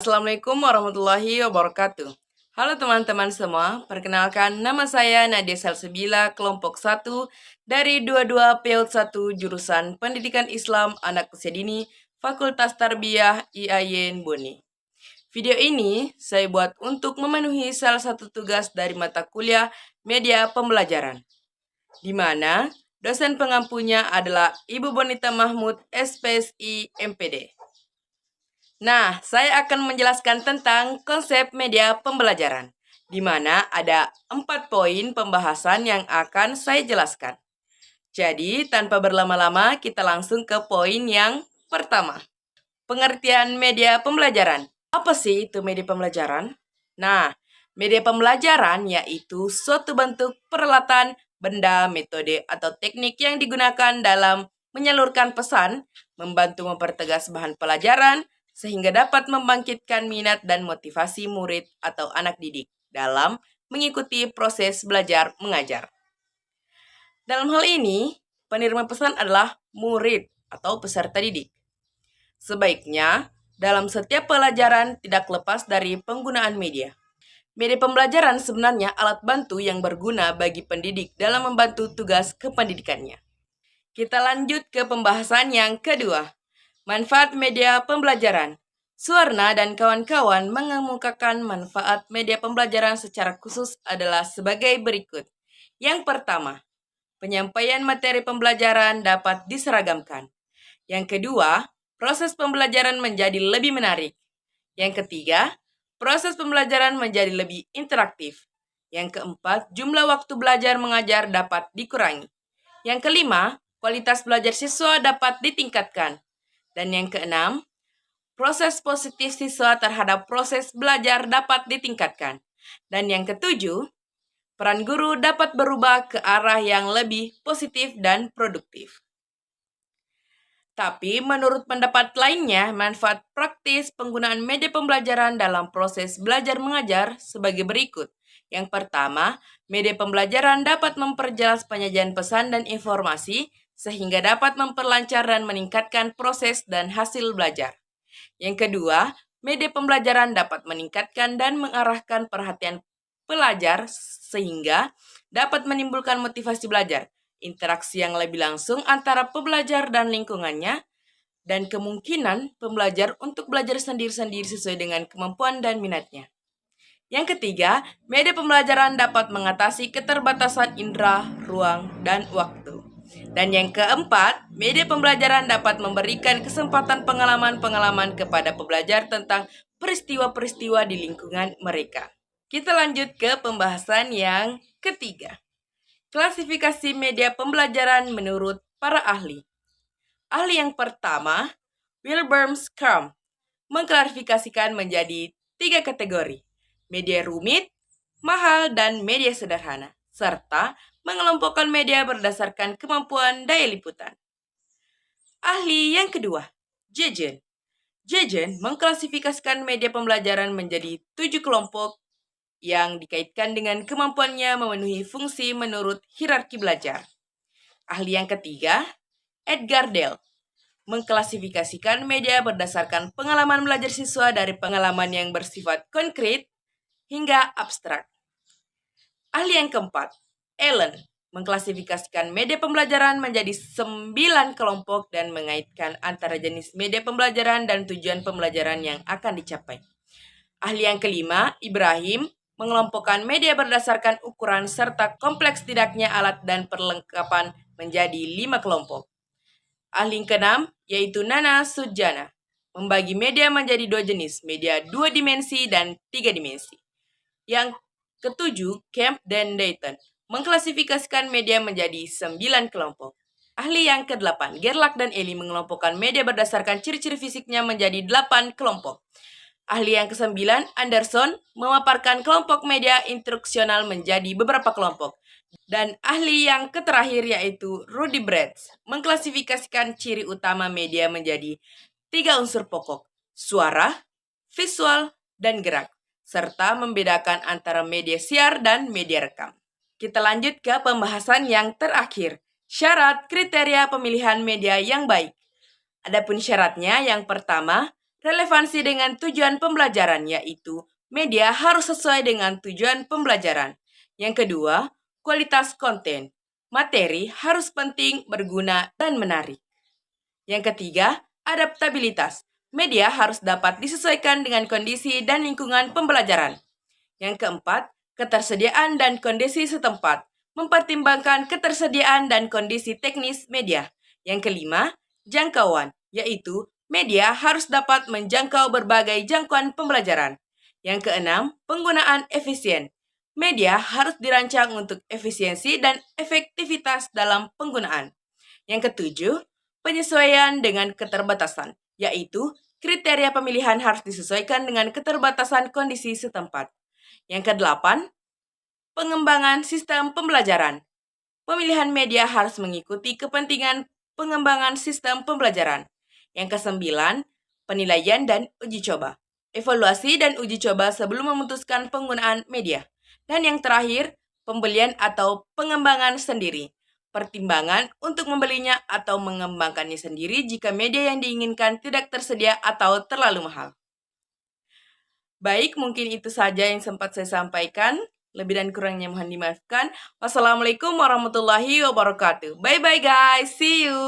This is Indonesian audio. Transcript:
Assalamualaikum warahmatullahi wabarakatuh. Halo teman-teman semua, perkenalkan nama saya Nadia Salsabila, kelompok 1 dari 22 PAUD 1 jurusan Pendidikan Islam Anak Usia Dini, Fakultas Tarbiyah IAIN Boni. Video ini saya buat untuk memenuhi salah satu tugas dari mata kuliah Media Pembelajaran, di mana dosen pengampunya adalah Ibu Bonita Mahmud, SPSI MPD. Nah, saya akan menjelaskan tentang konsep media pembelajaran, di mana ada 4 poin pembahasan yang akan saya jelaskan. Jadi, tanpa berlama-lama, kita langsung ke poin yang pertama. Pengertian media pembelajaran. Apa sih itu media pembelajaran? Nah, media pembelajaran yaitu suatu bentuk peralatan, benda, metode, atau teknik yang digunakan dalam menyalurkan pesan, membantu mempertegas bahan pelajaran, sehingga dapat membangkitkan minat dan motivasi murid atau anak didik dalam mengikuti proses belajar mengajar. Dalam hal ini, penerima pesan adalah murid atau peserta didik. Sebaiknya, dalam setiap pelajaran tidak lepas dari penggunaan media. Media pembelajaran sebenarnya alat bantu yang berguna bagi pendidik dalam membantu tugas kependidikannya. Kita lanjut ke pembahasan yang kedua. Manfaat media pembelajaran. Suwarna dan kawan-kawan mengemukakan manfaat media pembelajaran secara khusus adalah sebagai berikut. Yang pertama, penyampaian materi pembelajaran dapat diseragamkan. Yang kedua, proses pembelajaran menjadi lebih menarik. Yang ketiga, proses pembelajaran menjadi lebih interaktif. Yang keempat, jumlah waktu belajar mengajar dapat dikurangi. Yang kelima, kualitas belajar siswa dapat ditingkatkan. Dan yang keenam, proses positif siswa terhadap proses belajar dapat ditingkatkan. Dan yang ketujuh, peran guru dapat berubah ke arah yang lebih positif dan produktif. Tapi menurut pendapat lainnya, manfaat praktis penggunaan media pembelajaran dalam proses belajar mengajar sebagai berikut. Yang pertama, media pembelajaran dapat memperjelas penyajian pesan dan informasi sehingga dapat memperlancar dan meningkatkan proses dan hasil belajar. Yang kedua, media pembelajaran dapat meningkatkan dan mengarahkan perhatian pelajar sehingga dapat menimbulkan motivasi belajar, interaksi yang lebih langsung antara pembelajar dan lingkungannya, dan kemungkinan pembelajar untuk belajar sendiri-sendiri sesuai dengan kemampuan dan minatnya. Yang ketiga, media pembelajaran dapat mengatasi keterbatasan indera, ruang, dan waktu. Dan yang keempat, media pembelajaran dapat memberikan kesempatan pengalaman-pengalaman kepada pembelajar tentang peristiwa-peristiwa di lingkungan mereka. Kita lanjut ke pembahasan yang ketiga. Klasifikasi media pembelajaran menurut para ahli. Ahli yang pertama, Wilbur Schramm, mengklasifikasikan menjadi 3 kategori, media rumit, mahal, dan media sederhana, serta mengelompokkan media berdasarkan kemampuan daya liputan. Ahli yang kedua, Jejen. Jejen mengklasifikasikan media pembelajaran menjadi 7 kelompok yang dikaitkan dengan kemampuannya memenuhi fungsi menurut hierarki belajar. Ahli yang ketiga, Edgar Dale, mengklasifikasikan media berdasarkan pengalaman belajar siswa dari pengalaman yang bersifat konkret hingga abstrak. Ahli yang keempat, Allen, mengklasifikasikan media pembelajaran menjadi 9 kelompok dan mengaitkan antara jenis media pembelajaran dan tujuan pembelajaran yang akan dicapai. Ahli yang kelima, Ibrahim, mengelompokkan media berdasarkan ukuran serta kompleks tidaknya alat dan perlengkapan menjadi 5 kelompok. Ahli yang keenam, yaitu Nana Sujana, membagi media menjadi 2 jenis, media 2 dimensi dan 3 dimensi. Yang ketujuh, Kemp dan Dayton, mengklasifikasikan media menjadi 9 kelompok. Ahli yang ke-8, Gerlach dan Eli mengelompokkan media berdasarkan ciri-ciri fisiknya menjadi 8 kelompok. Ahli yang ke-9, Anderson, memaparkan kelompok media instruksional menjadi beberapa kelompok. Dan ahli yang terakhir yaitu Rudy Bretz, mengklasifikasikan ciri utama media menjadi 3 unsur pokok, suara, visual, dan gerak, serta membedakan antara media siar dan media rekam. Kita lanjut ke pembahasan yang terakhir, syarat kriteria pemilihan media yang baik. Adapun syaratnya, yang pertama, Relevansi dengan tujuan pembelajaran, yaitu media harus sesuai dengan tujuan pembelajaran. Yang kedua, kualitas konten. Materi harus penting, berguna, dan menarik. Yang ketiga, adaptabilitas. Media harus dapat disesuaikan dengan kondisi dan lingkungan pembelajaran. Yang keempat, ketersediaan dan kondisi setempat. Mempertimbangkan ketersediaan dan kondisi teknis media. Yang kelima, jangkauan, yaitu media harus dapat menjangkau berbagai jangkauan pembelajaran. Yang keenam, penggunaan efisien. Media harus dirancang untuk efisiensi dan efektivitas dalam penggunaan. Yang ketujuh, penyesuaian dengan keterbatasan, yaitu kriteria pemilihan harus disesuaikan dengan keterbatasan kondisi setempat. Yang kedelapan, pengembangan sistem pembelajaran. Pemilihan media harus mengikuti kepentingan pengembangan sistem pembelajaran. Yang kesembilan, penilaian dan uji coba. Evaluasi dan uji coba sebelum memutuskan penggunaan media. Dan yang terakhir, pembelian atau pengembangan sendiri. Pertimbangan untuk membelinya atau mengembangkannya sendiri jika media yang diinginkan tidak tersedia atau terlalu mahal. Baik, mungkin itu saja yang sempat saya sampaikan. Lebih dan kurangnya mohon dimaafkan. Wassalamualaikum warahmatullahi wabarakatuh. Bye-bye guys. See you.